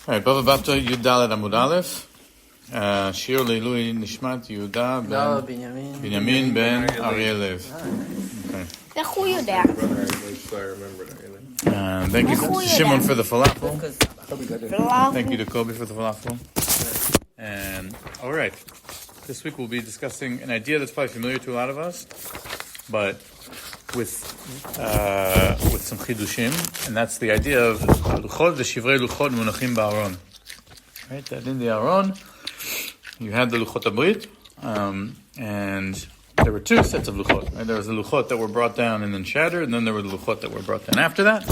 All right, Bava Batra, Yud Dalet Amud Aleph. Shir Leilui Nishmat Yehuda ben Binyamin ben Ariel Lev. Okay. איך הוא יודע? Thank you to Shimon for the falafel. Thank you to Kobe for the falafel. And all right, this week we'll be discussing an idea that's probably familiar to a lot of us, but with some chidushim, and that's the idea of lוחות ושברי לוחות מונחין בארון. Right, that in the Aron you had the luhot abrit, and there were two sets of luhot. Right? There was the luhot that were brought down and then shattered, and then there were the luhot that were brought down after that.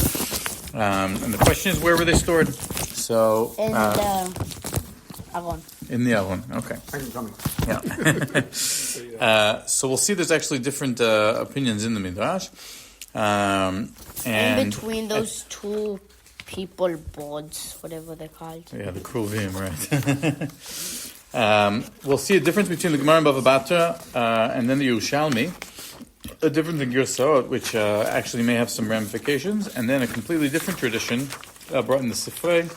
And the question is, where were they stored? So in the Aron. In the Aron, okay. Yeah. So we'll see there's actually different opinions in the Midrash. And in between those two people boards, whatever they're called. Yeah, the Kruvim, right. We'll see a difference between the Gemara and Bava Batra and then the Yerushalmi. A difference in Girsot, which actually may have some ramifications, and then a completely different tradition brought in the Sifrei,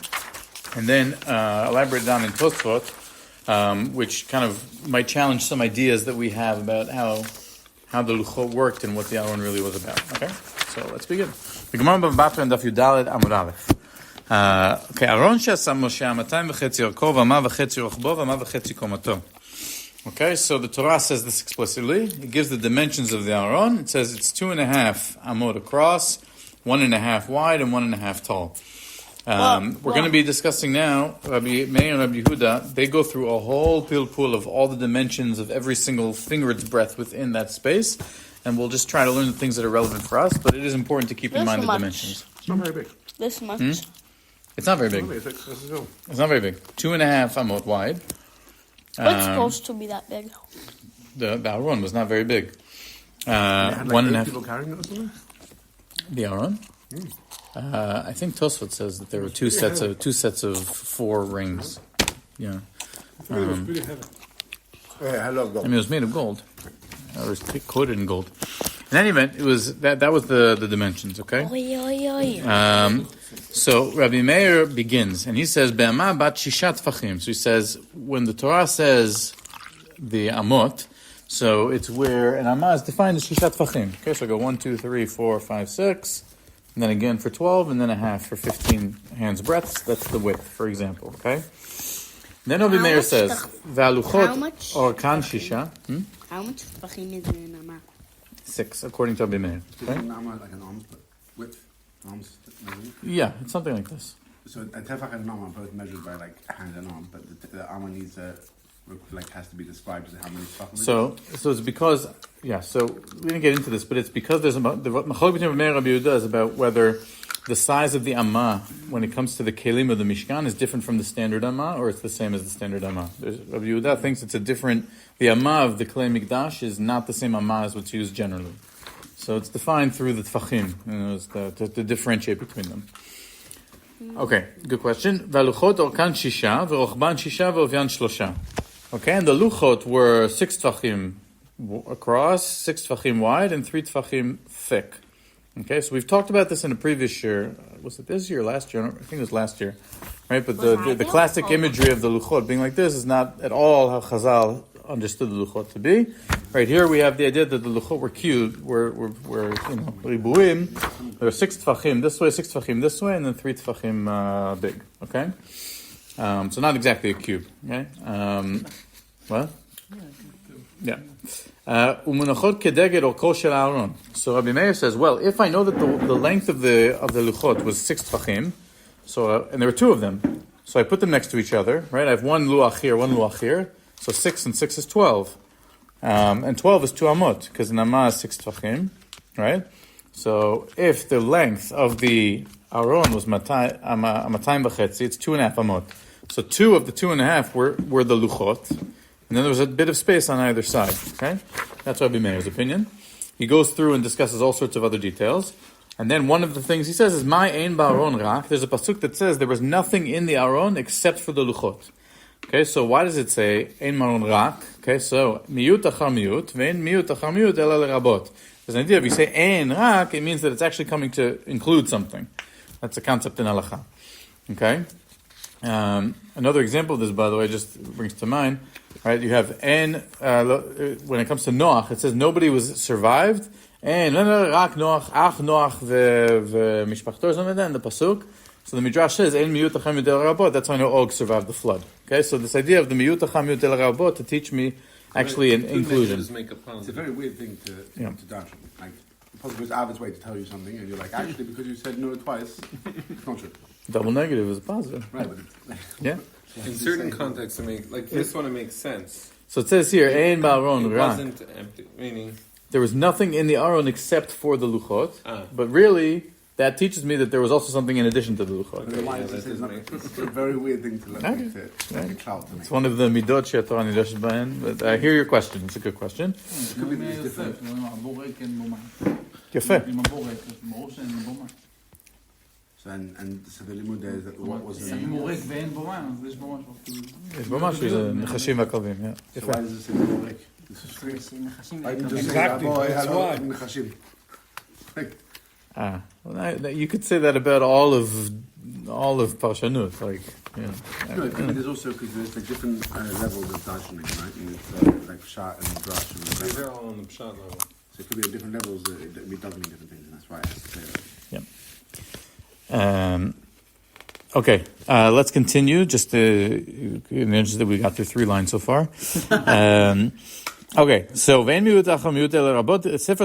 and then elaborated on in Tosfot, which kind of might challenge some ideas that we have about how the luhot worked and what the Aron really was about. Okay, so let's begin. The Gemara Bava Batra and Daf Yud Dalet Amud Aleph. Okay, Aron she'asa Moshe 2.5 אורכו ואמה וחצי רוחבו ואמה וחצי קומתו. Okay, so the Torah says this explicitly. It gives the dimensions of the Aron. It says it's 2.5 amot across, 1.5 wide, and 1.5 tall. We're going to be discussing now, Rabbi Meir and Rabbi Yehuda, they go through a whole pilpul of all the dimensions of every single finger's breadth within that space, and we'll just try to learn the things that are relevant for us, but it is important to keep in mind the dimensions. It's not very big. This much. It's not very big. It's not very big. 2.5 amot wide. It's supposed to be that big. The Aron was not very big. Had like 8 people carrying it or something? The Aron? I think Tosfot says that there were two sets of 4 rings. Yeah. It was really heavy. Yeah, I love gold. I mean, it was made of gold. It was coated in gold. In any event, it was that was the dimensions. Okay. So Rabbi Meir begins, and he says, "Be'ama bat shishat tfachim." So he says, when the Torah says the amot, so it's where an amah is defined as shishat tfachim. Okay, so I go 1, 2, 3, 4, 5, 6, and then again for 12, and then a half for 15 hands breadths. That's the width, for example. Okay. Then Rabbi Meir says, "V'aluchot or kan shisha." How much tfachim is in an amah? 6, according to Rabbi Meir. Okay? Is an arm like an arm's width? Arms measured? Yeah, it's something like this. So a tefach and an arm are both measured by like hand and arm, but the arm needs has to be described as how many tefachim. So it's because so we didn't get into this, but it's because there's the machlok between Rabbi Meir and Rabbi Yehuda is about whether the size of the amah when it comes to the kelim of the Mishkan is different from the standard amah, or it's the same as the standard amah. Rabbi Yehuda thinks it's a different. The amah of the Klei Mikdash is not the same amah as what's used generally. So it's defined through the tfachim, to differentiate between them. Okay, good question. V'aluchot orkan shisha, v'rochban shisha, v'ovyan shlosha. Okay, and the luchot were 6 tfachim across, 6 tfachim wide, and 3 tfachim thick. Okay, so we've talked about this in a previous year. Was it this year or last year? I think it was last year. Right, but the classic imagery of the luchot being like this is not at all how Chazal understood the luchot to be. Right here we have the idea that the luchot were cubed, were ribuim. There are 6 tfachim this way, 6 tfachim this way, and then 3 tfachim big. Okay, so not exactly a cube. Okay, what? Yeah. Umunachot kedeged orko shel Aron. So Rabbi Meir says, well, if I know that the length of the luchot was 6 tfachim, so and there were 2 of them, so I put them next to each other. Right, I have 1 luach here, 1 luach here. So 6 and 6 is 12. And 12 is 2 amot, because an amah is 6 tfachim, right? So if the length of the Aron was matayim v'chetzi, it's 2.5 amot. So 2 of the 2.5 were the luchot, and then there was a bit of space on either side, okay? That's Rabbi Meir's opinion. He goes through and discusses all sorts of other details. And then one of the things he says is, my ein ba'aron rak. There's a pasuk that says there was nothing in the Aron except for the luchot. Okay, so why does it say ein maron rak? Okay, so miyut achar miyut, ve'en miyut achar miyut ela lerabot. There's an idea if you say ein rak, it means that it's actually coming to include something. That's a concept in halacha. Okay, Another example of this, by the way, just brings to mind, right? You have when it comes to Noach, it says nobody was survived, and rak Noach, ach Noach v'mishpachto, or something like that in the pasuk. So the Midrash says, "En miyut acham yudel rabot." That's how I know Og survived the flood. Okay, so this idea of the miyut acham yudel rabot to teach me actually an inclusion. It's a very weird thing to dash. Like, the pasuk goes out of its way to tell you something, and you're like, actually, because you said no twice, it's not true. Double negative is a positive. Right, but yeah. In certain contexts, this one, it makes sense. So it says here, "Ein Baron It rak." wasn't empty, meaning There was nothing in the Aron except for the luhot, but really, that teaches me that there was also something in addition to the luhot. It's a very weird thing to let me say. It's one of the midot she'atorah nidoshet b'hen, but I hear your question. It's a good question. It could be different. Yefeh. So the limud there is that what was the יש בו משהו, זה נחשים והכלבים. So why does it say מורק? Exactly. That's why. נחשים. Well, you could say that about all of Parshanut, like, No, there's also because there's like different levels of darshaning, right? And it's like Pshat and Drash and They're all on the Pshat level. so it could be at different levels that it mean different things, and that's why I have to say that. Okay, let's continue. Just in the interest that we got through 3 lines so far. Okay, so Sefer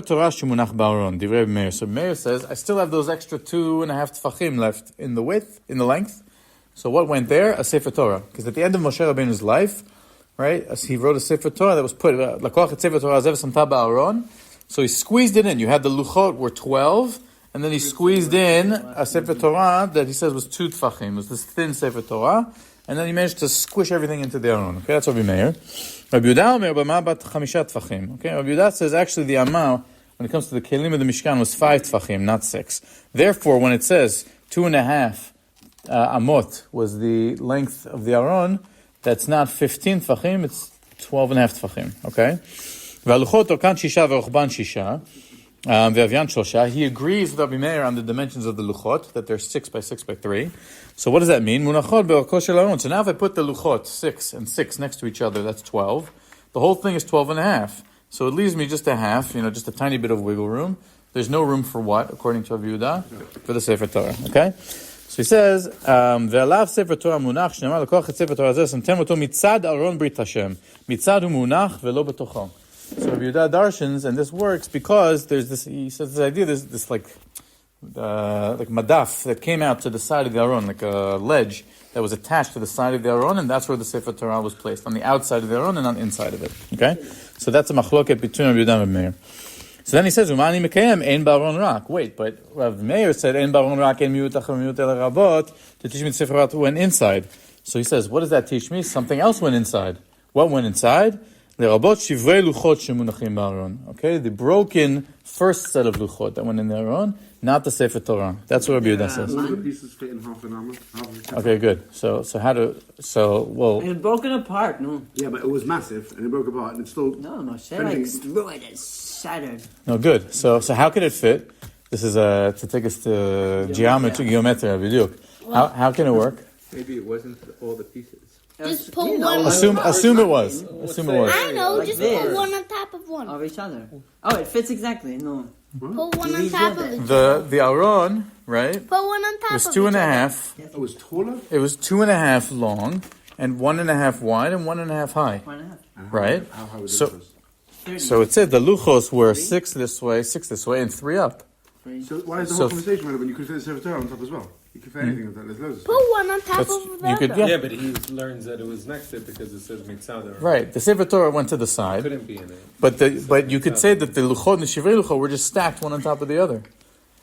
Torah shemunach ba'aron, divrei Meir. So Meir says, I still have those extra 2.5 tefachim left in the width, in the length. So what went there? A Sefer Torah. Because at the end of Moshe Rabbeinu's life, right, as he wrote a Sefer Torah that was put, Lakoach et Sefer Torah zev samta ba'aron. So he squeezed it in. You had the luhot were 12, and then he squeezed in a Sefer Torah that he says was 2 tefachim. It was this thin Sefer Torah, and then he managed to squish everything into the Aron. Okay, that's Rabbi Meir. Rabbi Yehuda Omer b'ma bat 5 tefachim. Okay, Rabbi Yehuda says actually the Amma, when it comes to the kelim of the Mishkan, was 5 tefachim, not 6. Therefore, when it says 2.5 amot was the length of the Aron, that's not 15 tefachim, it's 12.5 tefachim. Okay, והלוחות אורכן 6 ורוחבן 6. He agrees with Rabbi Meir on the dimensions of the luhot, that they're 6 by 6 by 3. So what does that mean? Munachot be'orko shel Aron. So now if I put the luhot 6 and 6 next to each other, that's 12. The whole thing is 12.5. So it leaves me just a half, just a tiny bit of wiggle room. There's no room for what, according to Rabbi Yehuda? For the Sefer Torah. Okay? So he says, ve'alav Sefer Torah munach, shnema lakoach et Sefer Torah zeh, samtem oto mitzad Aron brit Hashem. Mitzad hu munach ve'lo betocho. So Rabbi Yehuda darshans, and this works because there's this. He says this idea. There's this like madaf that came out to the side of the Aron, like a ledge that was attached to the side of the Aron, and that's where the Sefer Torah was placed, on the outside of the Aron and on the inside of it. Okay, so that's a machloket between Rabbi Yehuda and Meir. So then he says, "Umani mekayem ein baron rak." Wait, but Rabbi Meir said ein baron rak ein miyut achar miyut el rabot to teach me the Sefer Torah went inside. So he says, what does that teach me? Something else went inside. What went inside? ושברי luhot שמונחין בארון. Okay, the broken first set of luhot that went in the Aron, not the Sefer Torah. That's what Rabbi Yehuda says. All the pieces fit in half an armor. Okay, good. So It broken apart, no? Yeah, but it was massive, and it broke apart, and it's still... No, Moshe destroyed it, shattered. No, good. So how could it fit? This is to take us to geometry, b'diuk. How can it work? Maybe it wasn't all the pieces. Just put one. Assume it was. Assume it was. I know. Like Just this. put one on top of one. Of each other. Oh, it fits exactly, no. Put one on top of each. The Aron, right? Put one on top. It was of 2.5. It was taller? It was 2.5 long, and 1.5 wide, and 1.5 high. 1.5. Right? How high was So- it? So it said the luchos were 6 this way, 6 this way, and 3 up. So why is the whole conversation relevant? You could fit the Sefer Torah on top as well. You could fit anything on top. There's loads of Put one on top That's- of the you could- other. Yeah. Yeah, but he learns that it was next to it because it says mitzad. Right. The Sefer Torah went to the side, Couldn't be in it. but you could say that the luchot and the shivrei luchot were just stacked one on top of the other.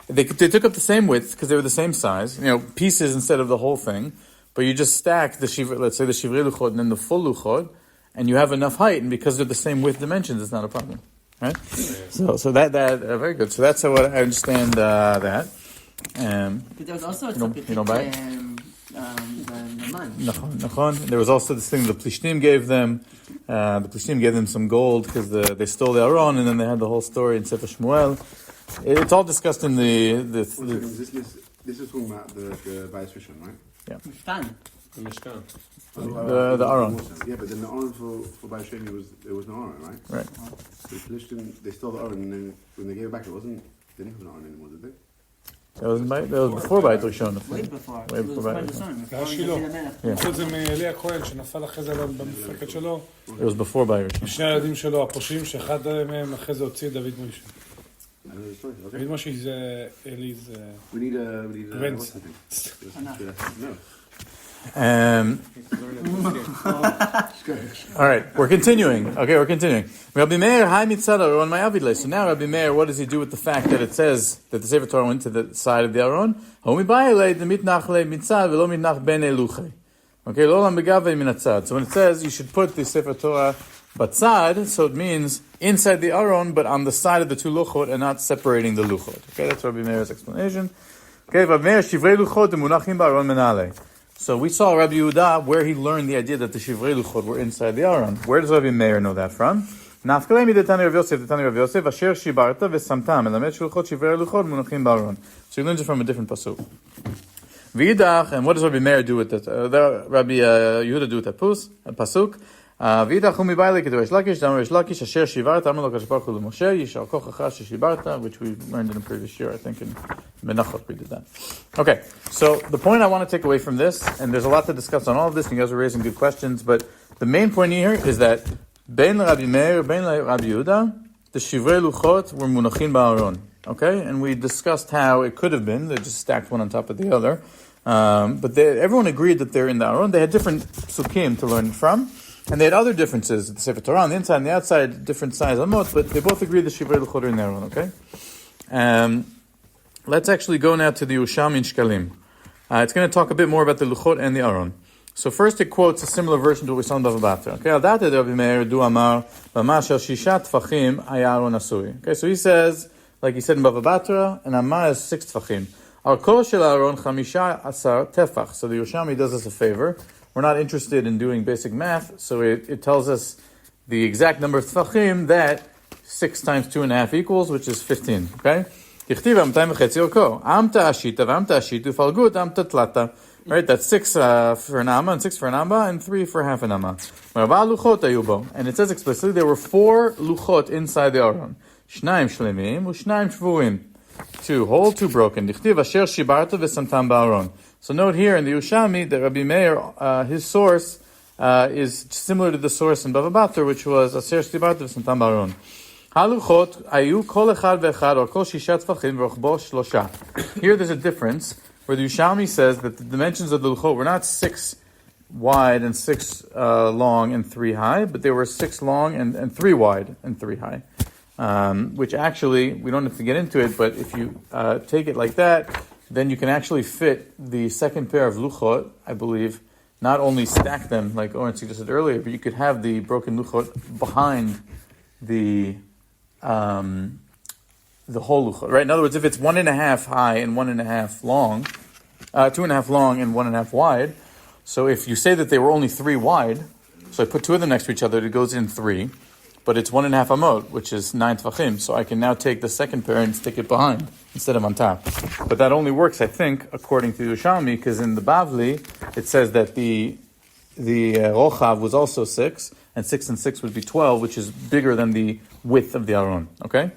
They took up the same width because they were the same size, pieces instead of the whole thing. But you just stack let's say the shivrei luchot and then the full luchot, and you have enough height, and because they're the same width dimensions, it's not a problem. Right? So that very good. So that's how I understand that. But there was also you don't buy it? the man. Nachon. There was also this thing the Plishtim gave them. The Plishtim gave them some gold because they stole the Aron, and then they had the whole story in Sefer Shmuel. It's all discussed in the This is talking about the vice fisherman, right? Mishkan. The Mishkan. The Aron. Yeah, but then the Aron for Baal Sheni there was no Aron, right? Right. The Philistines, they stole the Aron, and then when they gave it back, they didn't have an Aron anymore, did they? That was before Beit Rishon. Way before. Way It was before by Beit the sun. זה היה שילה. חוץ זה מאלי הכהן שנפל אחרי זה במפקד שלו. It was before Beit Rishon. שני הילדים שלו, הפושעים, שאחד מהם אחרי זה הוציא את דוד מוישה. I know the story. Okay. דוד מוישה זה אלי זה... We need a Prince. No. All right, we're continuing. Okay, we're continuing. Rabbi Meir, hi mitzad Aron, my avidle. So now Rabbi Meir, what does he do with the fact that it says that the Sefer Torah went to the side of the Aron? Homi ba'ilei demitnach le mitzad velo mitnach ben eluchei. Okay, lo lam begavei min hatzad. So when it says you should put the Sefer Torah batzad, so it means inside the Aron, but on the side of the two luchot and not separating the luchot. Okay, that's Rabbi Meir's explanation. Okay, Rabbi Meir, shivray luchot mונחין בארון menale. So we saw Rabbi Yehuda where he learned the idea that the Shivray Luchot were inside the Aron. Where does Rabbi Meir know that from? Nafkalei midetani Rav Yosef, detani Rav Yosef, asher shibarta v'samtam, elamed shulchot Shivray Luchot mונחין בארון. So he learns it from a different pasuk. V'idach, and what does Rabbi Meir do with that? Rabbi Yehuda do with that pasuk? V'idach hu mibayle kedu Reish Lakish, dam Reish Lakish, asher shibarta, amar lo kadosh baruch hu l'Moshe, yishar kochacha sheshibarta, which we learned in a previous year, I think in Menachot we did that. Okay, so the point I want to take away from this, and there's a lot to discuss on all of this, and you guys are raising good questions, but the main point here is that Bein Rabbi Meir, Bein Rabbi Yehuda, the Shivrei Luchot were Mונחין בארון. Okay, and we discussed how it could have been, they just stacked one on top of the other, but everyone agreed that they're in the Aron. They had different psukim to learn from, and they had other differences. The Sefer Torah on the inside and the outside, different size amot, but they both agreed the Shivrei Luchot are in the Aron, okay? Let's actually go now to the Yerushalmi in Shkalim. It's going to talk a bit more about the Luchot and the Aron. So first it quotes a similar version to what we saw in Bava Batra. Okay, Al date Rabbi Meir du amar b'ma shel shisha tfachim haya Aron asui. Okay, so he says, like he said in Bava Batra, an amah is 6 tfachim. Al kol shel Aron 15 tefach. So the Yerushalmi does us a favor. We're not interested in doing basic math, so it tells us the exact number of tfachim that 6 times 2.5 equals, which is 15. Okay. Right, that's 6 for an amma, and 6 for an amma, and 3 for half an amma. And it says explicitly there were 4 luchot inside the Aron. 2 shlemim, ושניים shvuim. 2 whole, 2 broken. So note here in the Yerushalmi that Rabbi Meir, his source is similar to the source in Bava Batra, which was asher shibarta v'samtam ba'aron. Haluchot ayu kol echad ve'echad or kol shisha tfachim v'rochbo shlosha. Here there's a difference where the Yerushalmi says that the dimensions of the luchot were not 6 wide and 6 long and 3 high, but they were 6 long and 3 wide and 3 high. Which actually, we don't have to get into it, but if you take it like that, then you can actually fit the second pair of luchot, I believe, not only stack them like Oren suggested earlier, but you could have the broken luchot behind the whole luchot, right? In other words, if it's 1.5 high and 1.5 long, 2.5 long and 1.5 wide, so if you say that they were only 3 wide, so I put 2 of them next to each other, it goes in 3, but it's 1.5 amot, which is 9 tvachim, so I can now take the second pair and stick it behind instead of on top. But that only works, I think, according to Yerushalmi, because in the Bavli, it says that the rochav was also 6, and 6 and 6 would be 12, which is bigger than the width of the Aron. Okay?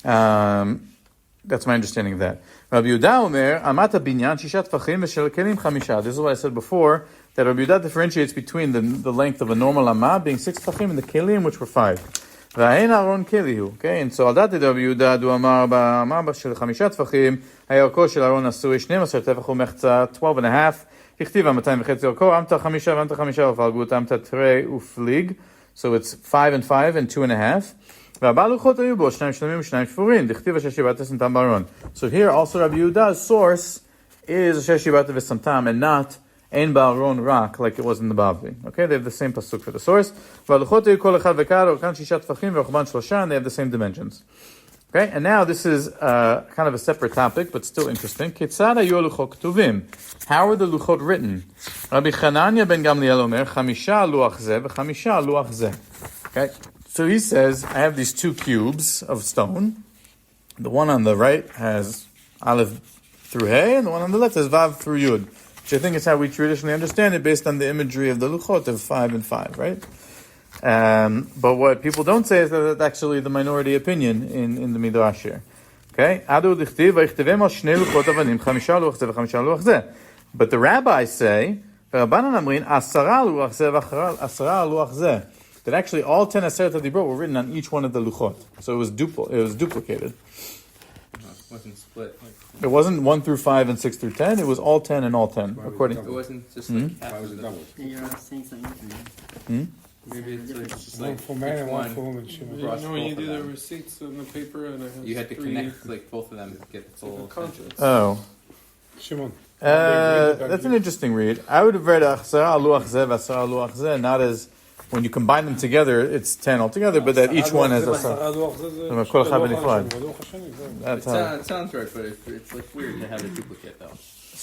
That's my understanding of that. Rabbi Yehuda Omer, Amata binyan shishat tfachim v'shel kelim chamisha. This is what I said before, that Rabbi Yehuda differentiates between the length of a normal amah being 6 tfachim and the kelim, which were 5. V'hain Aron kelihu. Okay, and so al dati Rabbi Yehuda du amar ba'amah shel chamisha tfachim hayarko shel Aron asui 12 tefach umechza 12.5. Hichtiv amatayim v'chetzi orko amta chamisha v'amta chamisha v'falgut amta trei uflig. So it's 5 and 5 and 2.5. So here also Rabbi Yehuda's source is asher shibarta v'samtam and not ein ba'aron rak like it was in the Bavli. Okay, they have the same pasuk for the source. And they have the same dimensions. Okay, and now this is kind of a separate topic, but still interesting. How are the luchot written? Rabbi Chananya ben Gamliel omer, chamisha luach zeh v'chamisha luach zeh. Okay, so he says, I have these 2 cubes of stone. The one on the right has Aleph through Hey, and the one on the left has Vav through Yud. which I think is how we traditionally understand it based on the imagery of the luchot of 5 and 5, right? But what people don't say is that that's actually the minority opinion in the Midrash here. Okay? But the rabbis say, that actually all 10 Aseret HaDibrot were written on each one of the luchot. So it was duplicated. It wasn't split. It wasn't 1 through 5 and 6 through 10. It was all 10 and all 10. According It wasn't just Why half was of it them. doubled? Yeah, you're saying something. Maybe it's just One like for man and one one. for woman. Shimon. You know when you both of do the them. receipts on the paper and it has You had to 3 connect like both of them to get the full conscience. Oh. Shimon. That's an interesting read. I would have read Achsara Luach Zeh V'Asara Luach Zeh, not as when you combine them together, it's 10 altogether, but that each one has a. That's how. It sounds right, but it's like weird to have a duplicate though.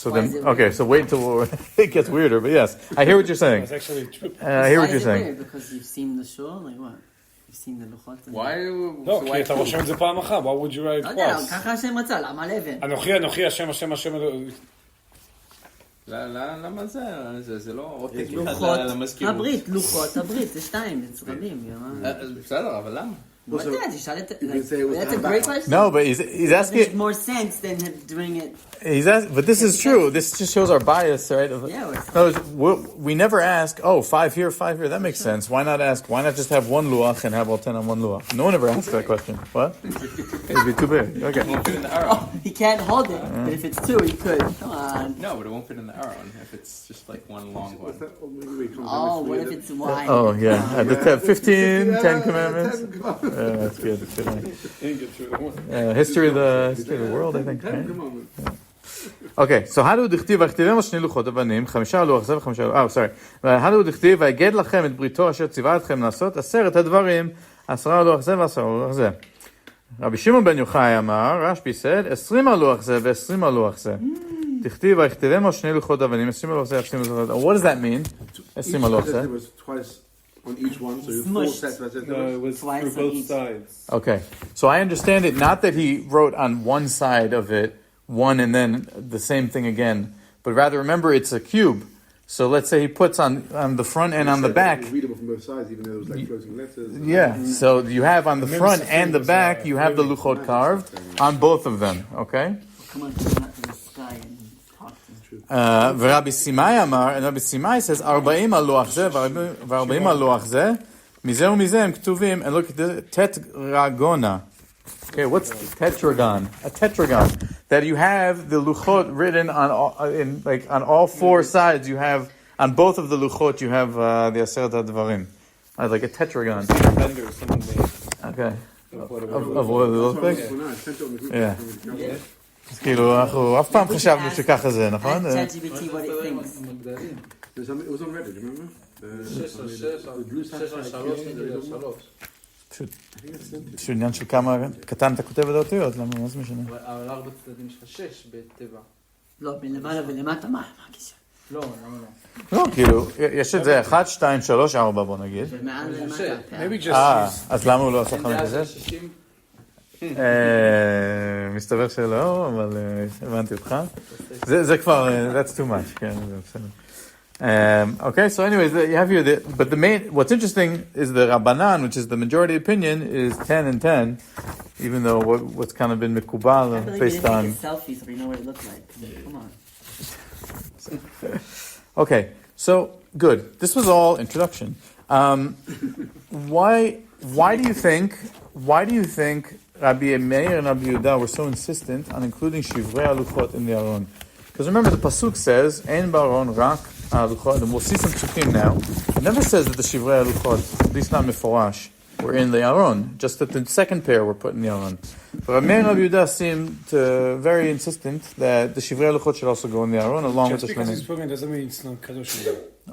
So Why is then, it okay, weird? so wait until it gets weirder. But yes, I hear what you're saying. It's actually true. I hear Why what you're is it saying. weird? Because you've seen the shul, like what? You've seen the luchot. Why? לא, כי אתה רושם את זה פעם אחת, why would you write לא יודע, twice? ככה השם רצה, למה לבן? אנוכי, השם, השם, למה זה? זה לא עותק אחד לוחות למזכירות. הברית, לוחות הברית, זה 2, זה רבים. בסדר, אבל למה? לא יודע, תשאל את... can say it was That's a time great back. question. No, but he's It asking. makes more sense than doing it. But this is true. This just shows our bias, right? Yeah, We never ask, 5 here, 5 here. That makes sense. Why not ask? Why not just have one luach and have all 10 on one luach? No one ever asked that question. What? It'd be too big. Okay. It won't fit in the Aron. He can't hold it, but if it's 2, he could. Come on. No, but it won't fit in the Aron if it's just like one long one. Oh, what if it's wide? Oh yeah, the 15, 10 commandments. That's good. That's good. History of the world, I think. Right? Okay, so how do דכתיב ויכתיבם שני לוחות אבנים, 5 על לוח זה ו5 על... sorry. how do דכתיב ויגד לכם את בריתו אשר ציווה אתכם לעשות 10 הדברים, 10 על לוח זה ו10 על לוח זה. רבי שמעון בן יוחאי אמר, רשב"י said, 20 על לוח זה ו20 על לוח זה. דכתיב ויכתיבם שני לוחות אבנים, 20 על לוח זה, 20 על לוח זה. What does that mean? 20 על לוח זה. It was twice on each one, so you have 4 Smushed. sets of Aseret. No, it was Twice for on both each. sides. Okay, so I understand it, not that he wrote on one side of it, one and then the same thing again, but rather remember it's a cube. So let's say he puts on the front and on the back. Readable from both sides, even though it was like floating letters. Yeah, so you have on the front and the back, you have the luchot carved on both of them, okay? Come on, turn up to the sky and talk to him. ורבי סימאי אמר, and רבי סימאי says, 40 על לוח זה ו40 על לוח זה, מזה ומזה הם כתובים, and look at the tetragona. Okay, what's tetragon? A tetragon. That you have the luchot written on all 4 sides. You have on both of the luchot. You have the Aseret HaDvarim. Like a tetragon. Vendor, someone made. Okay. Of what it Of what it looks like. Yeah. אז כאילו, אנחנו אף פעם חשבנו שככה זה, נכון? Ask ChatGPT what it thinks. It was on Reddit, do you remember? פשוט עניין של כמה קטן אתה כותב את האותיות, למה, מה זה משנה? אבל 4 צדדים שלך 6 בטבע. לא, מלמעלה ולמטה, מה הקשר? לא, למה לא? לא, כאילו, יש את זה 1, 2, 3, 4 בוא נגיד. ומעל ולמטה. Maybe just אז למה הוא לא עשה 5 וזה? מסתבר שלא, אבל הבנתי אותך. זה כבר, that's too much, כן, זה בסדר. Okay, so anyways, you have here but what's interesting is the Rabbanan, which is the majority opinion, is 10 and 10, even though what's kind of been mikubal based on. Take a selfie so we know what it looks like. Come on. Okay, so good. This was all introduction. Why do you think Rabbi Meir and Rabbi Yehuda were so insistent on including Shivrei luhot in the Aron? Because remember, the pasuk says, "Ein Baron rak luhot," and we'll see some psukim now. It never says that the Shivrei luhot, at least not meforash, were in the Aron. Just that the second pair were put in the Aron. But Rabbi Meir and Rabbi Yehuda seemed very insistent that the Shivrei luhot should also go in the Aron along with just the because it's Shlonim. put in doesn't mean it's not kadosh.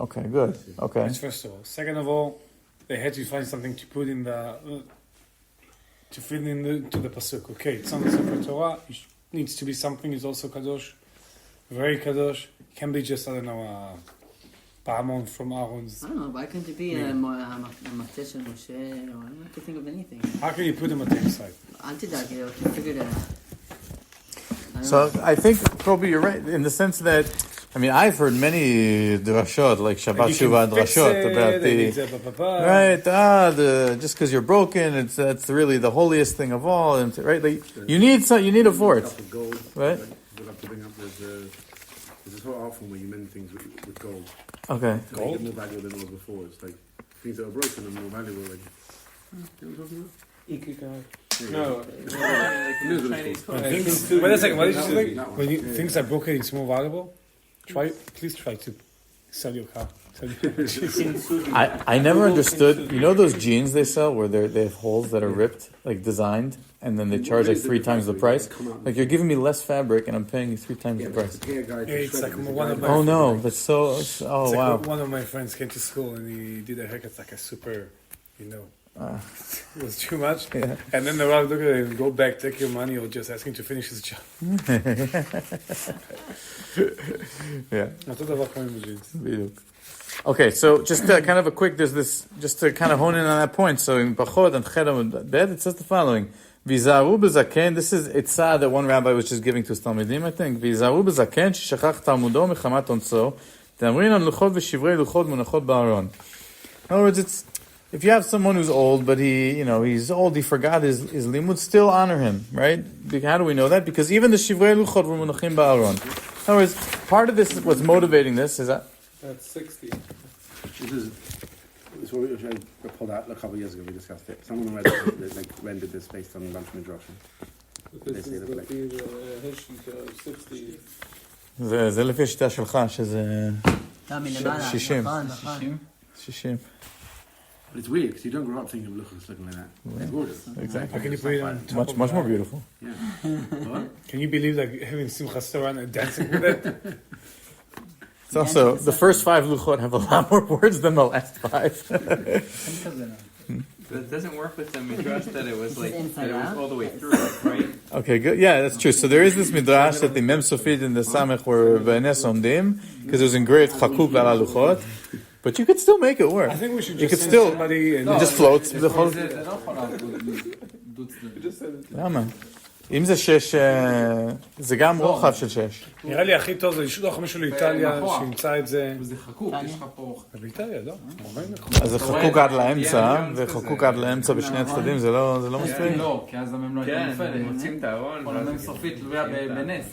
Okay, good. Okay. That's first of all. Second of all, they had to find something to put in the to fit to the pasuk. Okay, it's on the Sefer Torah. It needs to be something. Is also kadosh, very kadosh. It can be just I don't know a paramount from Aaron's. I don't know, why couldn't it be a Matzeh של Moshe, or I don't have to think of anything. How can you put them at the inside? Aren't you that, you figured it out. So I think probably you're right in the sense that I mean, I've heard many drashot, like Shabbat You can Shuvah fix drashot, it, about and the... it's a ba-ba-ba. Right, just because you're broken, that's really the holiest thing of all, and right, like, you need a fort, Stuff with gold. right? We'll have to bring up there's so often where you mend things with gold. Okay. To make it more valuable than it was before. It's like things that are broken are more valuable. Like, you know what I'm talking about? No, like Chinese Wait a second, what did you say? That one. When things are broken, it's more valuable. Please try to sell your car. I never understood, you know those jeans they sell where they have holes that are ripped, like designed, and then they charge like 3 times the price? Like you're giving me less fabric and I'm paying you 3 times the price. It's like one of my Oh no, that's so, oh It's wow. like one of my friends came to school and he did a haircut like a super, it was too much. Yeah. And then the rabbi looked at him and go back, take your money, or just ask him to finish his job. Yeah. אותו דבר כמו עם הג'ינס. בדיוק. Okay, so just kind of a quick, there's this, just to kind of hone in on that point. So in Pachot and Ched Bed, it says the following. Vizaru b'zaken, this is Itzah that one rabbi was just giving to his Talmidim, I think. Vizaru b'zaken, sheshachach talmudo mechamat onso, tamrin on luhot ושברי luhot מונחות בארון. In other words, if you have someone who's old, but he's old, he forgot his limud, still honor him, right? How do we know that? Because even the Shivrei luhot were mונחין בארון. In other words, part of this, what's motivating this is that That's 60. This is what we pulled out a couple of years ago. We discussed it. Someone rendered this based on a bunch of midrash. This is the Heshika 60. זה לפי השיטה שלך, שזה מלמעלה, 60. נכון, נכון. 60. But it's weird because you don't grow up thinking of luchos looking like that. It's gorgeous. Exactly. How can you put it on top Much of more that? beautiful. Yeah. What? Can you believe like having Simchas Torah and dancing with it? It's also, the first 5 luchot have a lot more words than the last 5. That doesn't work with the midrash that it was like Inside that it was out? all the way through, right? Okay, good. Yeah, that's true. So there is this midrash that the Mem Sofit and the Samech were Be'enes Omdim, because it was engraved Chakuk ala luchot. But you could still make it work. I think we should You just could send still, somebody and it just floats. the whole- זה לא יכול לעבוד דו-צדדי. למה? אם זה 6, זה גם רוחב של 6. נראה לי הכי טוב זה לשלוח מישהו לאיטליה שימצא את זה. זה חקוק, יש לך פה... באיטליה, לא? אז זה חקוק עד לאמצע, וחקוק עד לאמצע בשני הצדדים, זה לא מספיק? לא, כי אז המם לא הייתה נופלת. הם מוצאים את הארון, כל המם סופית תלויה בנס.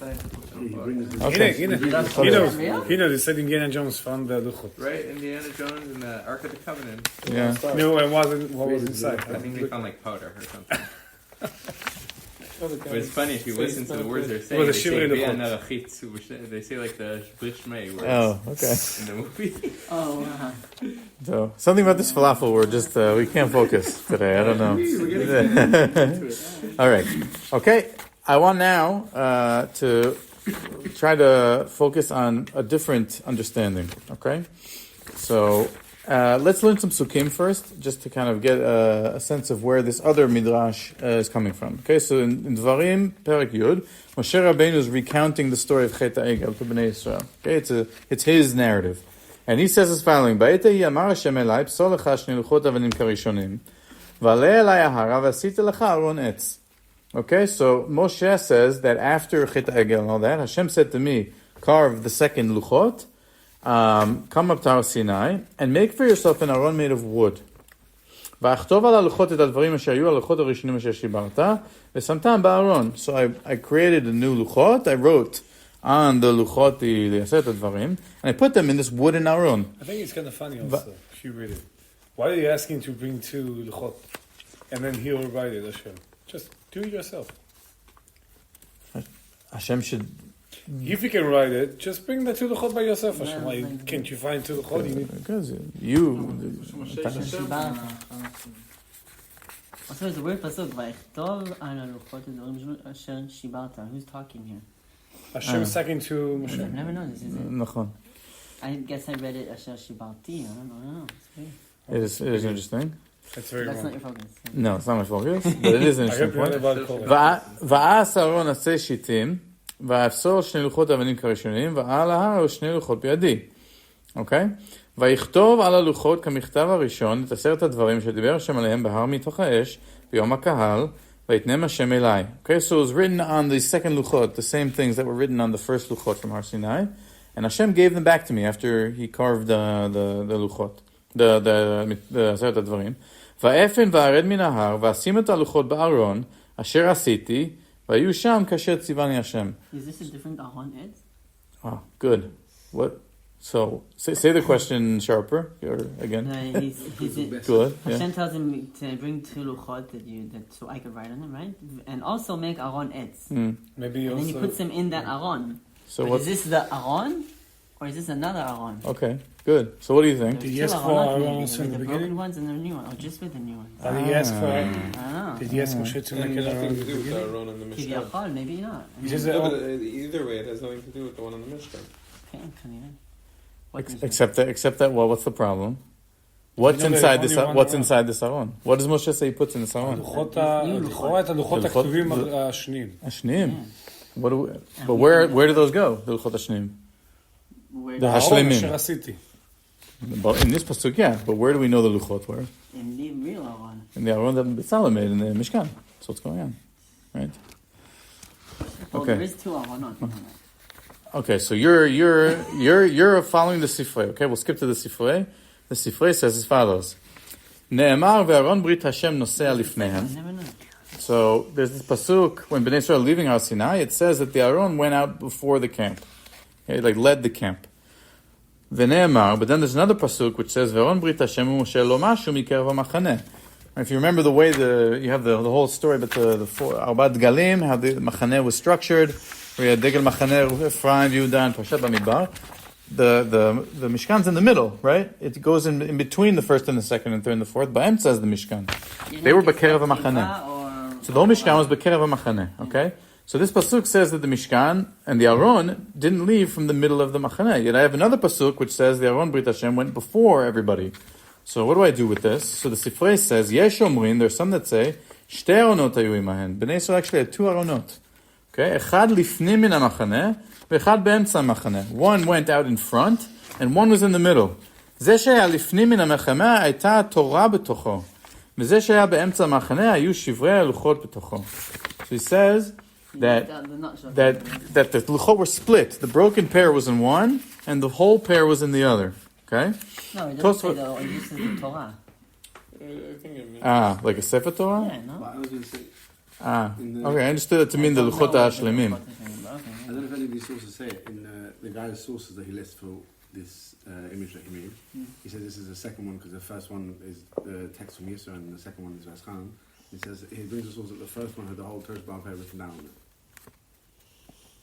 הנה, they said Indiana Jones found the luchot. Right, Indiana Jones and the Ark of the Covenant. Yeah. No, it wasn't. What was inside? I think they found like powder or something. But it's funny if you listen to the words they're saying. Well, the They say Shivrei "Via luhot." narachit," they say like the Blishmei words Oh, okay. in the movie. Oh, wow. So, something about this falafel word, just, we can't focus today, I don't know. All right. Okay, I want now to try to focus on a different understanding, okay? So, let's learn some sukkim first, just to kind of get a sense of where this other midrash is coming from. Okay, so in Dvarim, Perek Yud, Moshe Rabbeinu is recounting the story of Chet HaEgel to Bnei Yisrael. Okay, it's his narrative. And he says as following, בעת ההיא אמר השם אלי, פסול לך 2 לוחות אבנים כראשונים, ועלה אלי ההרה ועשית לך ארון עץ. Okay, so Moshe says that after Chet HaEgel and all that, Hashem said to me, carve the second luchot, come up to Har Sinai, and make for yourself an aron made of wood. ואכתוב על הלוחות את הדברים אשר היו הלוחות הראשונים אשר שיברת, ושמתם בארון. So I created a new luchot, I wrote on the luchot the עשרת הדברים, and I put them in this wooden aron. I think it's kind of funny also, if you read it. Why are you asking to bring 2 luchot? And then he'll write it, Hashem. Just do it yourself. Hashem should... If you can write it, just bring the 2 luchot by yourself, Hashem. Like, can't you find 2 luchot? You need... Because you... Also, it's a weird pasuk. ויכתוב על הלוחות הדברים אשר שיברת. Who's talking here? Hashem's talking to Moshe. I've never known this. Is it? נכון. I guess I read it אשר שיברתי. I don't know. It's weird. It is interesting. That's very That's wrong. not your focus. No, it's not my focus, but it is an I interesting hope you know point. about color. ועש אהרון עשה שיטים, ואפסול 2 לוחות אבנים כראשונים, ועל ההר 2 לוחות בידי. אוקיי? ויכתוב על הלוחות כמכתב הראשון את 10 הדברים שדיבר השם עליהם בהר מתוך האש, ביום הקהל, ויתנם השם אליי. Okay, so it was written on the second luchot, the same things that were written on the first luchot from Har Sinai, and Hashem gave them back to me after He carved the luchot, the עשרת הדברים. ואפן וארד מן ההר, ואשים את הלוחות בארון, אשר עשיתי, והיו שם כאשר ציווני השם. Is this a different Aron Ed? Oh, good. What? So, say the question sharper, or again. Good. Hashem tells him to bring two luhot so I could write on them, right? And also make Aron Eds. Maybe and also, then he puts them in that Aron. So is this the Aron, or is this another Aron? Okay, good. So what do you think? Did he ask for Aron the in the beginning? broken ones and the new one, or just with the new ones? Did he ask for? I don't know. Did he ask Moshe to make it Aron nothing in to the do with the beginning? Aron and the Mishkan. Kiviyachol, maybe not. Either way, it has nothing to do with the one on the Mishkan. Okay, Except that. Well, what's the problem? What's inside this? What's inside this Aron? What does Moshe say he puts in this Aron? לכאורה את הלוחות הכתובים השניים. השניים. But where do those go? The luchot השניים. The הארון hashlemim. אשר עשיתי. But in this pasuk, yeah. But where do we know the luchot were? In the real Aron. In the Aron that B'Tzalel made in the Mishkan. That's what's going on, right? Well, Okay. there is two Aronot. Okay, so you're following the Sifrei. Okay, we'll skip to the Sifrei. The Sifrei says as follows: Ne'emar ve'Aron brit Hashem nosea lifnehem. I never know. So there's this pasuk when Bnei Israel are leaving Har Sinai. It says that the Aron went out before the camp, okay, like led the camp. Ve'ne'emar, but then there's another pasuk which says ve'Aron brit Hashem u'Moshe lo mashu mikerev ha'machaneh. If you remember the way you have the whole story about the four Arba Dgalim, how the Machaneh was structured. We had Degel Machaneh, Ephraim, Yehuda, and Parshat Bamidbar. The Mishkan's in the middle, right? It goes in between the first and the second and third and the fourth. Ba'em says the Mishkan. They were B'kerev HaMachaneh. So the whole Mishkan was B'kerev HaMachaneh, okay? So this pasuk says that the Mishkan and the Aron didn't leave from the middle of the Machaneh. Yet I have another pasuk which says the Aron Brit Hashem went before everybody. So what do I do with this? So the Sifrei says, Yesh Omrin, there's some that say, Shtei Aronot hayu imahen. Bnei Yisrael actually had two Aronot. Okay, Echad lifnim min hamachaneh, ve'echad be'emtza hamachaneh. One went out in front, and one was in the middle. Ze she'aya lifnim min hamachaneh, הייתה Torah betocho. V'ze she'aya be'emtza hamachaneh, hayu shivray luhot betocho. So he says that the luhot were split. The broken pair was in one, and the whole pair was in the other. Okay? No, it doesn't say though. It uses the Torah. Like a Sefer Torah? Yeah, no? Well, I was going to say, Okay, I understood it to mean the luchot hashlemim. I don't know if any of these sources say it. In the guy's sources that he lists for this image that he made, he says this is the second one because the first one is the text from Yisra and the second one is Vaskhan. He says he brings the source that the first one had the whole Torah Bava Batra written down on it.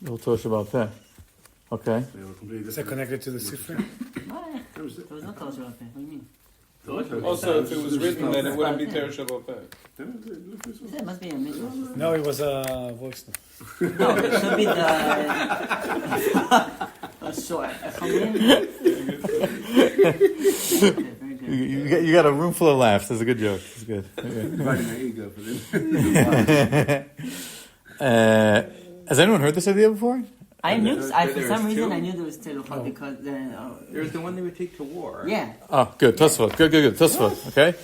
The whole Torah about that. Okay. They were completely Is that different. connected to the Sifrei? What? There was no Torah about that. What do you mean? Also, if it was written, then it wouldn't be Torah Shabbat Peh. It must be a mitzvah. No, it was a voice note. No, it should be the short. Okay, very good. You got a room full of laughs. That's a good joke. It's good. Okay. Inviting my ego for this. Has anyone heard this idea before? I knew. For There some was reason, two? I knew there was two luhot because There's the one they would take to war. yeah. Oh, good. Tosfot. Good. Tosfot. Okay.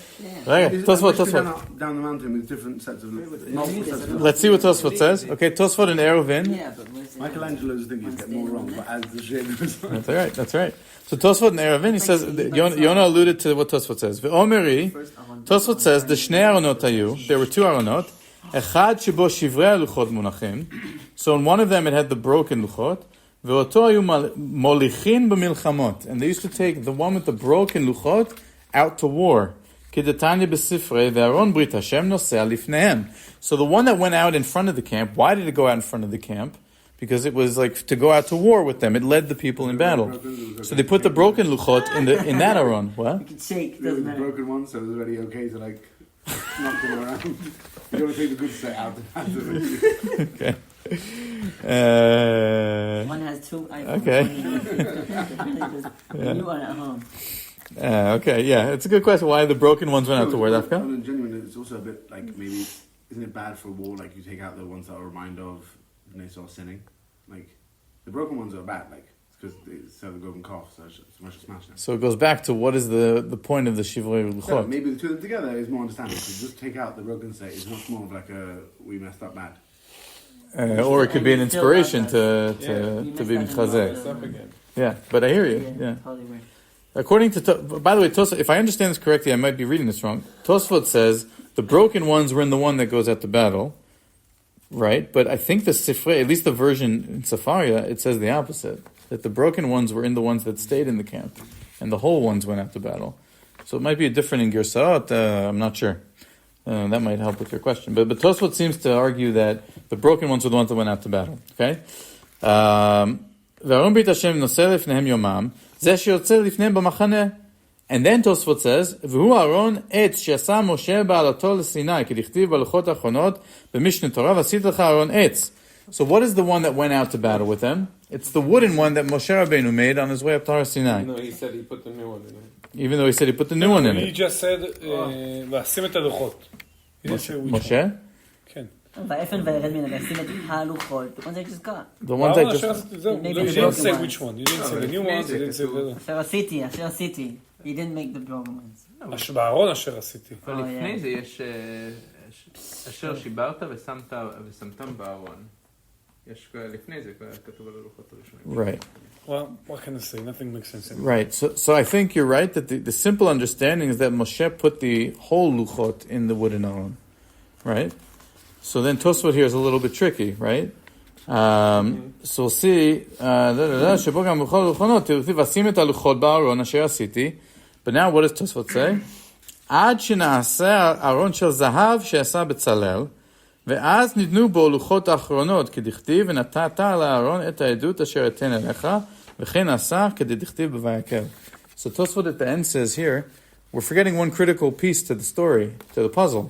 Okay. Tosfot. Down the mountain with different sets of multiple sets of Let's see what Tosfot says. Okay. Tosfot and Eruvin. Yeah, but where's Michelangelo's thing is get more wrong, but as the shade goes on. That's right. So Tosfot and Eruvin, he says, Yonah alluded to what Tosfot says. Ve'omeri, Tosfot says, the shnei aronot hayu, there were two aronot, echad shebo shivrei luchot munachim. So in one of them it had the broken luchot, ve'oto hayu molichin b'milchamot. And they used to take the one with the broken luchot out to war. Kidetanya b'sifrei, ve'aron brit Hashem nosea lifnehem. So the one that went out in front of the camp, why did it go out in front of the camp? Because it was like to go out to war with them. It led the people in battle. So they put the broken luchot in that Aron. What? You can shake. There was Doesn't the matter. broken one, so it was already okay to like knock them around. You don't want to take the good set out. Okay. One has two iPhones. Okay. You are at home. Okay, yeah. It's a good question. Why the broken ones went out to war, Dafka? Genuinely, it's also a bit like maybe, isn't it bad for a war? Like you take out the ones that are a reminder of when they start sinning. Like the broken ones are bad, like because they sell the golden calf, so it's much to smash them. So it goes back to what is the point of the Shivrei Yeah, Luchot? maybe the two of them together is more understandable. So just take out the broken state is much more of like a we messed up bad. Or it could be an inspiration to be Messed Chazek. It's up again. Yeah, but I hear you. Yeah. Totally weird. According to, by the way, Tosfot, if I understand this correctly, I might be reading this wrong. Tosfot says the broken ones were in the one that goes out to battle, right? But I think the Sifrei, at least the version in Safaria, it says the opposite. That the broken ones were in the ones that stayed in the camp, and the whole ones went out to battle. So it might be a different in Girsaot, I'm not sure. That might help with your question. But Tosfot seems to argue that the broken ones were the ones that went out to battle. Okay? וארון ברית השם נושא לפניהם יומם, זה שיוצא לפניהם במחנה. And then Tosfot says, והוא אהרון עץ שעשה משה בעלתו לסיני, כי דכתיב בלוחות האחרונות במשנה תורה, ועשית לך אהרון עץ. So what is the one that went out to battle with them? It's the wooden one that Moshe Rabbeinu made on his way up to Har Sinai. No, he said he put the new one in it. Even though he said he put the new one in He it. just said, ואשים את הלוחות. He didn't say which one. Moshe? כן. ואפן וירד מן וישים את הלוחות. The ones I just got. The ones I אשר just... עשיתי, זהו. Maybe You the didn't broken say ones. which one. You didn't say the new ones, you didn't say the... אשר עשיתי. He didn't make the broken ones. בארון אשר עשיתי. אבל לפני זה יש אשר שיברת ושמתם בארון. יש לפני זה כתוב על הלוחות הראשונים. Right. Well, what can I say? Nothing makes sense anymore. Right. So I think you're right that the simple understanding is that Moshe put the whole luhot in the wooden Aron. Right? So then Tosfot here is a little bit tricky, right? So we'll see, שבו גם בכל הלוחות, תרצי ושים את הלוחות בארון אשר עשיתי. But now what does Tosfot say? עד שנעשה ארון של זהב שעשה בצלאל, ואז ניתנו בו לוחות האחרונות, כדכתיב, ונתת לארון את העדות אשר אתן אליך, וכן עשה כדכתיב בויקל. So Tosfot at the end says here, we're forgetting one critical piece to the story, to the puzzle.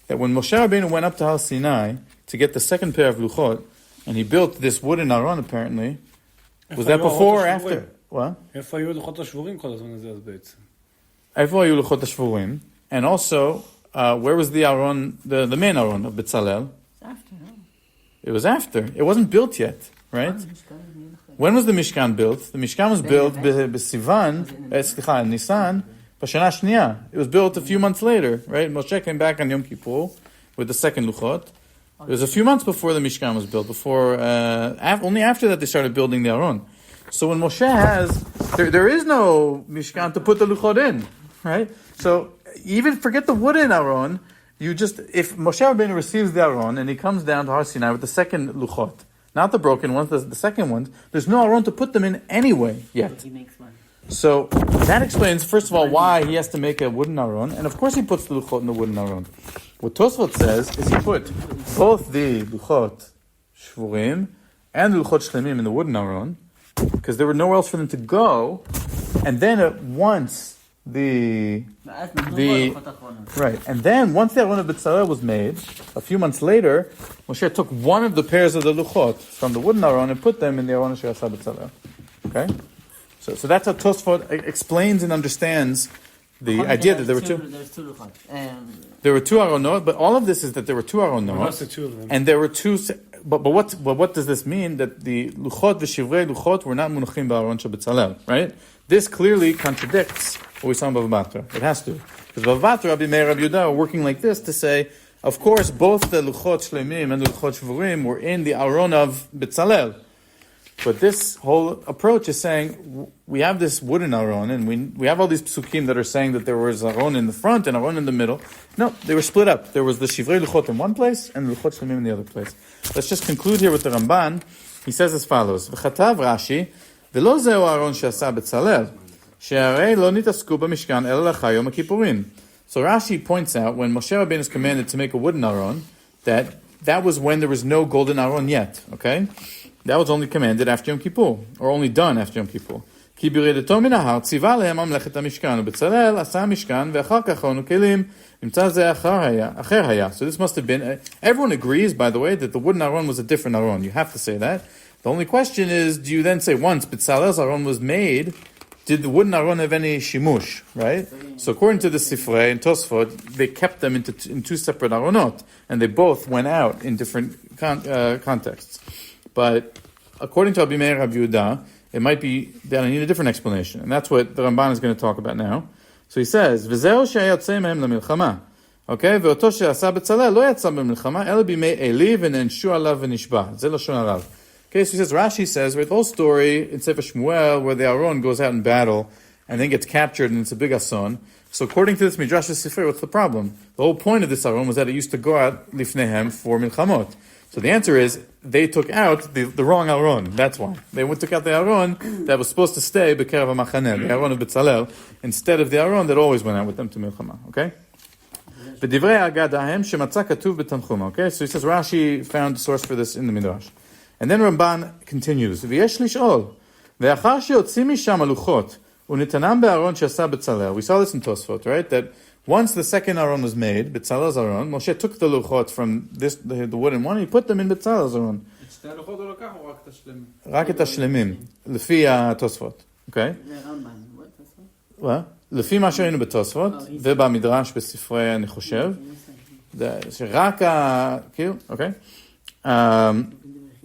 That when Moshe Rabbeinu went up to Har Sinai to get the second pair of luchot, and he built this wooden Aron apparently, was that before or after? What? איפה היו הלוחות השבורים כל הזמן הזה אז בעצם? איפה היו לוחות השבורים? And also, where was the Aron, the main Aron of Betzalel? It's after, no? It was after. It wasn't built yet, right? When was the Mishkan built? The Mishkan was built בסיוון, Nisan, בשנה השנייה. It was built a few months later, right? Moshe came back on Yom Kippur with the second luchot. It was a few months before the Mishkan was built. Only after that they started building the Aron. So when Moshe has, there is no Mishkan to put the luchot in, right? So even forget the wooden Aron. If Moshe Rabbeinu receives the Aron and he comes down to Har Sinai with the second luchot, not the broken ones, the second ones, there's no Aron to put them in anyway yet. He makes one. So that explains, first of all, why he has to make a wooden Aron, and of course he puts the luchot in the wooden Aron. What Tosfot says is he put both the luchot shvurim and the luchot shlemim in the wooden Aron, because there were nowhere else for them to go, and then once and then once the Aron of Betzalel was made, a few months later, Moshe took one of the pairs of the luchot from the wooden Aron and put them in the Aron Asher Asa Betzalel. Okay? So that's how Tosfot explains and understands the idea that there were two. There's two luchot. There were two Aronot, but all of this is that there were two Aronot, Must have two of them. and there were two. But what does this mean? That the luchot, ושברי luchot, were not מונחין בארון של בצלאל, right? This clearly contradicts what we saw in Bava Batra. It has to, because Bava Batra, Rabbi Meir, Rabbi Yehuda are working like this to say, of course, both the luchot shlemim and the luchot shvurim were in the Aron of Betzalel. But this whole approach is saying, we have this wooden Aron, and we have all these psukim that are saying that there was Aron in the front and Aron in the middle. No, they were split up. There was the Shivrei Luchot in one place and the Luchot Shlemim in the other place. Let's just conclude here with the Ramban. He says as follows, V'chatav Rashi, V'lo zeu Aron she'asa Betzalel, she'arei lo nitasku b'mishkan ela lacha Yom HaKippurim. So Rashi points out, when Moshe Rabbeinu is commanded to make a wooden Aron, that was when there was no golden Aron yet, okay? That was only commanded after Yom Kippur, or only done after Yom Kippur. כי בירדתו מן ההר ציווה להם ממלכת המשכן, ובצלאל עשה המשכן, ואחר כך ארון וכלים, נמצא זה אחר היה. So this must have been, everyone agrees, by the way, that the wooden Aron was a different Aron. You have to say that. The only question is, do you then say once Betzalel's Aron was made, did the wooden Aron have any shimush, right? So according to the Sifrei and Tosfot, they kept them in two separate Aronot, and they both went out in different contexts. But according to Rabbi Meir, Rabbi Yehuda, it might be that I need a different explanation. And that's what the Ramban is going to talk about now. So he says, V'zeo she'aya yotzei mehem lemilchama. Okay? Ve'oto she'asa Betzalel lo yatsa b'milchama, ela b'mei Eli v'nenshu alav v'nishba. Ze lashon harav. Okay, so he says, Rashi says, with the whole story in Sefer Shmuel, where the Aron goes out in battle and then gets captured and it's a big ason. So according to this Midrash Sefer, what's the problem? The whole point of this Aron was that it used to go out lifnehem for milchamot. So the answer is, they took out the wrong Aron. That's why. They took out the Aron that was supposed to stay b'kerev ha'machaneh, the Aron of Betzalel, instead of the Aron that always went out with them to milchama. Okay? B'divrei agadahem shematza katuv b'tanchuma. Okay? So he says, Rashi found a source for this in the Midrash. And then Ramban continues, V'yesh lish'ol, ve'achar she'yotzi misham luhot, u'nitanam be'aron she'asa Betzalel. We saw this in Tosfot, right? That once the second Aron was made, Betzalel's Aron, Moshe took the luhot from the wooden one, and he put them in Betzalel's Aron. רק את השלמים, לפי התוספות, אוקיי? what? לפי מה שראינו בתוספות, ובמדרש בספרי, אני חושב, שרק כאילו, אוקיי?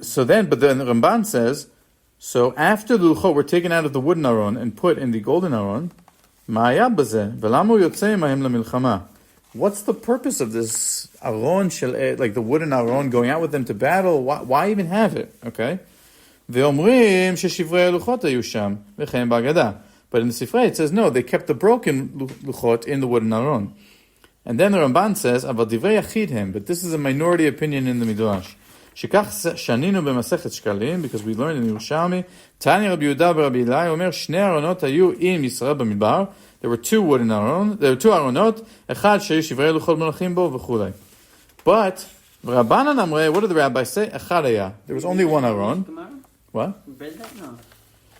So then, but then Ramban says, so after the luchot were taken out of the wooden Aron and put in the golden Aron, מה היה בזה? ולמה הוא יוצא עמהם למלחמה? What's the purpose of this Aron, like the wooden Aron, going out with them to battle? Why even have it? Okay? ואומרים ששברי הלוחות היו שם, וכן בהגדה. But in the Sifrei it says, no, they kept the broken luchot in the wooden Aron. And then the Ramban says, אבל דברי יחיד הם, but this is a minority opinion in the Midrash. שכך שנינו במסכת שקלים, because we learned in ירושלמי, תניא רבי יהודה ברבי אלי, אומר, שני ארונות היו עם ישראל במדבר, there were two ארונות, אחד שהיו שברי לוחות מונחין בו וכולי. But, רבנן אמרי, what did the rabbis say? אחד היה. There was only one Aron. What?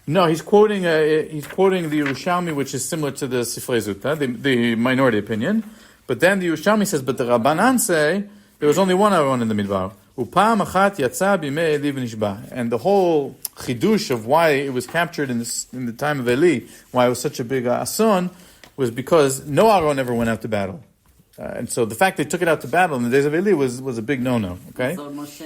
No, he's quoting the Yerushalmi, which is similar to the Sifrei Zuta, the minority opinion. But then the Yerushalmi says, but the Rabbanan say, there was only one Aron in the Midbar. ופעם אחת יצא בימי עלי ונשבע. And the whole chidush of why it was captured in the time of Eli, why it was such a big ason, was because no Aron ever went out to battle. And so the fact they took it out to battle in the days of Eli was a big no-no. Okay? So Moshe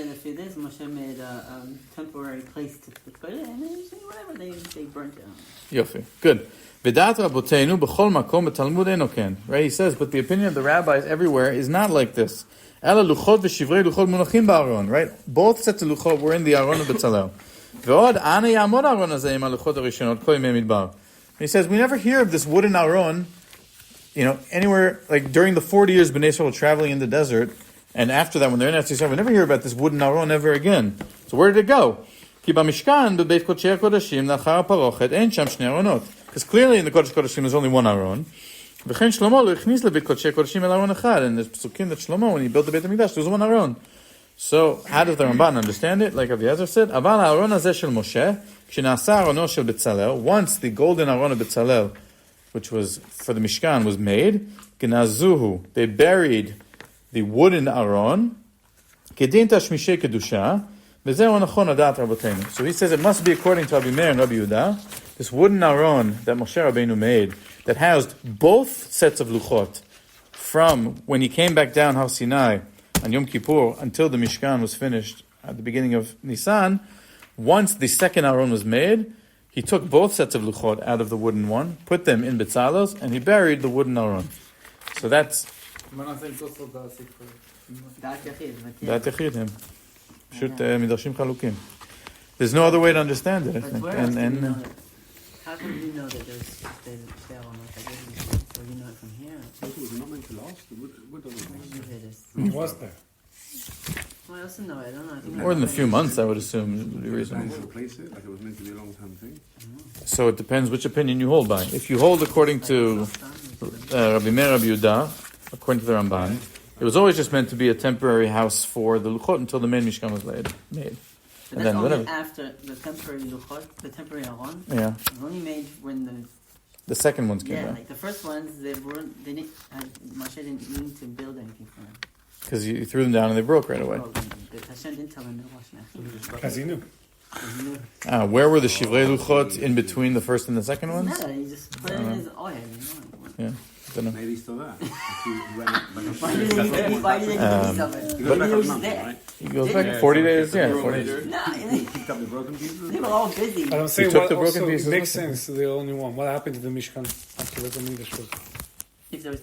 made a temporary place to put it, and then whatever, they burnt it out. Yofi. Good. V'dat rabotenu b'chol makom b'talmud eno ken. Right? He says, but the opinion of the rabbis everywhere is not like this. Ela luchot v'shivrei luchot mונחין בארון. Right? Both sets of luchot were in the Aron of Betzalel. V'od ana yamod Aron hazeh im haluchot harishonot kol yemei midbar. He says, we never hear of this wooden Aron, anywhere, like during the 40 years Bnei Yisrael were traveling in the desert, and after that, when they're in Eretz Yisrael, we never hear about this wooden Aron ever again. So where did it go? Ki b'mishkan b'beit kodshei hakodashim lachar haparochet ein sham shnei aronot. Because clearly in the Kodesh Kodashim there's only one Aron. V'chein Shlomo lo ichnis lebeit kodshei kodashim el Aron echad. And there's psukim that Shlomo, when he built the Beit HaMikdash, there was one Aron. So how does the Ramban understand it? Like Aviezer said, Aval ha'aron hazeh shel Moshe, k'shena'asa arono shel Betzalel. Once the golden Aron of Betzalel, which was for the Mishkan, was made, Gnazuhu, they buried the wooden Aron, Kedin Tashmishei Kedusha, V'zeh Nachon Adat Rabotenu. So he says it must be according to Rabbi Meir and Rabbi Yehuda, this wooden Aron that Moshe Rabbeinu made, that housed both sets of luchot, from when he came back down Har Sinai on Yom Kippur until the Mishkan was finished at the beginning of Nisan. Once the second Aron was made, he took both sets of luchot out of the wooden one, put them in Betzalel's, and he buried the wooden Aron. So that's דעת יחיד. דעת יחיד הם. פשוט מדרשים חלוקים. There's no other way to understand it, I think. How come you know that there's aronot? So you know it from here. Was not meant to last? What does it mean? It was there. Well, I also know, I don't know. I think More than a few months, I would assume, would be reasonable. To replace it, like it was meant to be a long-term thing. So it depends which opinion you hold by. If you hold according to Rabbi Meir, Rabbi Yehuda, according to the Ramban, it was always just meant to be a temporary house for the luchot until the main Mishkan was made. But that's only after the temporary luchot, the temporary Aron. Yeah. It was only made when the second ones came back. back. Like the first ones, Moshe didn't need to build anything for them. Because you threw them down and they broke right away. Hashem didn't tell them to wash Because he knew. Where were the shivrei luchot in between the first and the second ones? No, he just put it in his oil. Yeah. Maybe he's still there. Why did he He goes back 40 days, yeah. 40 days. No, He picked up the broken pieces. they were all busy. But I'm saying took what the broken also pieces makes with him. sense, the only one. What happened to the Mishkan after the Mikdash was? If there was